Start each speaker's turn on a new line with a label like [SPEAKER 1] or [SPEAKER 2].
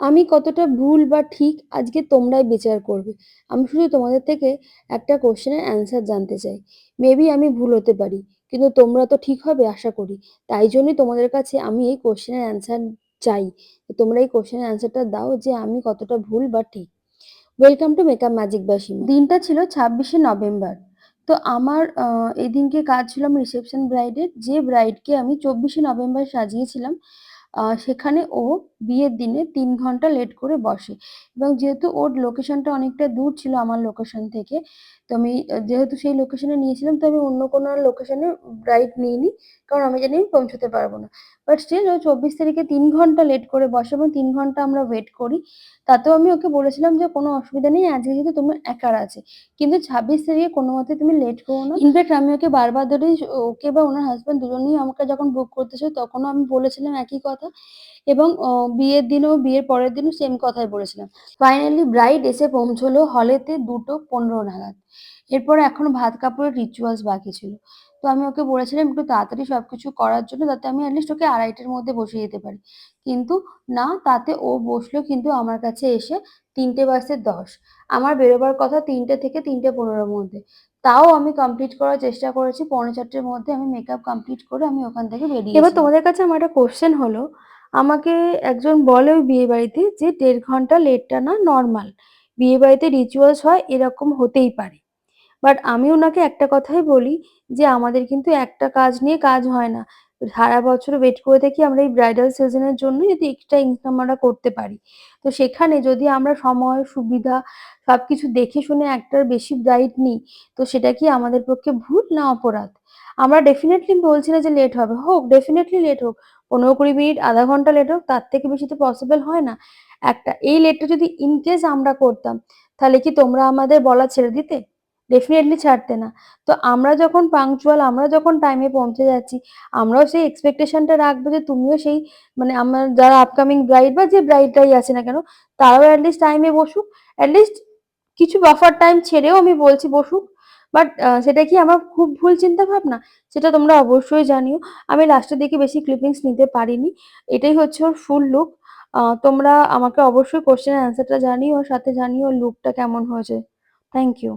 [SPEAKER 1] আমি কতটা ভুল বা ঠিক আজকে তোমরাই বিচার করবে। আমি শুধু তোমাদের থেকে একটা কোয়েশ্চেনের অ্যান্সার জানতে চাই। মেবি আমি ভুল হতে পারি। কিন্তু তোমরা তো ঠিক হবে আশা করি। তাই জন্যই তোমাদের কাছে আমি এই কোয়েশ্চেনের অ্যান্সার চাই। তো তোমরা এই কোয়েশ্চেনের অ্যান্সারটা দাও যে আমি কতটা ভুল বা ঠিক। Welcome to makeup magic by Seema. দিনটা ছিল ২৬শে নভেম্বর। তো আমার এদিনকে কাজ ছিল আমার রিসেপশন ব্রাইডের। যে ব্রাইডকে আমি ২৪শে নভেম্বর সাজিয়েছিলাম, সেখানে ও বিয়ের দিনে ৩ ঘন্টা লেট করে বসে এবং যেহেতু ওর লোকেশনটা অনেকটা দূর ছিল আমার লোকেশন থেকে, তো আমি যেহেতু সেই লোকেশনে নিয়েছিলাম, তো আমি অন্য কোনো লোকেশনে ব্রাইড নিইনি। কারণ আমি জানি আমি পৌঁছতে পারবো না। বাট স্টিল ও ২৪ তারিখে ৩ ঘন্টা লেট করে বসে এবং ৩ ঘন্টা আমরা ওয়েট করি। তাতেও আমি ওকে বলেছিলাম যে, "কোনো অসুবিধা নেই, আজকে যেহেতু তোমার একার আছে। কিন্তু ২৬ তারিখে কোনোমতে তুমি লেট করো না।" ইনফেক্ট আমি ওকে বারবার ধরেই ওকে বা ওনার হাসব্যান্ড দুজনেই আমাকে যখন বুক করতেছিল তখনও আমি বলেছিলাম একই কথা এবং বিয়ের দিনেও বিয়ের পরের দিনও সেম কথাই বলেছিলাম। ফাইনালি ব্রাইড এসে পৌঁছলো হলেতে ২:১৫ নাগাদ। এরপরে এখনো ভাত কাপড়ের রিচুয়ালস বাকি ছিল। তো আমি ওকে বলেছিলাম একটু তাড়াতাড়ি সবকিছু করার জন্য যাতে আমি এটলিস্ট ওকে ২:৩০ মধ্যে বসিয়ে দিতে পারি। কিন্তু না, তাতে ও বসলো কিন্তু আমার কাছে এসে ৩:১০। আমার বেরোবার কথা ৩টে থেকে ৩:১৫ মধ্যে। তাও আমি কমপ্লিট করার চেষ্টা করেছি। ৩:৪ র মধ্যে আমি মেকআপ কমপ্লিট করে আমি ওখান থেকে বেরিয়েছিলাম। এবার তোমাদের কাছে আমার একটা কোয়েশ্চেন হলো, আমাকে একজন বলে ওই বিয়েবাড়িতে যে ১.৫ ঘন্টা লেটটা না নরমাল। বিয়েবাড়িতে রিচুয়ালস হয় এরকম হতেই পারে। বাট আমি উনাকে একটা কথাই বলি যে, "আমাদের কিন্তু একটা কাজ নিয়ে কাজ হয় না। সারা বছর ওয়েট করে থাকি আমরা এই ব্রাইডাল সিজন এর জন্য যদি এক্সট্রা ইনকাম আমরা করতে পারি। তো সেখানে যদি আমরা সময়, সুবিধা সবকিছু দেখে শুনে একটার বেশি ব্রাইড নিই, তো সেটা কি আমাদের পক্ষে ভুল না অপরাধ? আমরা ডেফিনিটলি বলছি না যে লেট হবে। হোক, ডেফিনিটলি লেট হোক। ১৫-২০ মিনিট, আধা ঘন্টা লেট হোক, তার থেকে বেশি তো পসিবল হয় না। এই লেটটা যদি ইন কেস আমরা করতাম, তাহলে কি তোমরা আমাদের বলা ছেড়ে দিতে? ডেফিনিটলি ছাড়তে না। তো আমরা যখন পাংচুয়াল, আমরা যখন টাইমে পৌঁছে যাচ্ছি, আমরাও সেই এক্সপেকটেশনটা রাখবো যে তুমিও সেই, মানে আমার যারা আপকামিং ব্রাইড বা যে ব্রাইডরাই আছে না কেন, তারাও এটলিস্ট টাইমে বসুক। এটলিস্ট কিছু বাফার টাইম ছেড়েও আমি বলছি বসুক। বাট সেটা কি আমার খুব ভুল চিন্তাভাবনা? সেটা তোমরা অবশ্যই জানিও। আমি লাস্টের দিকে বেশি ক্লিপিংস নিতে পারিনি। এটাই হচ্ছে ওর ফুল লুক। তোমরা আমাকে অবশ্যই কোয়েশ্চেন এর অ্যান্সারটা জানিও, সাথে জানিও লুকটা কেমন হয়েছে। Thank you.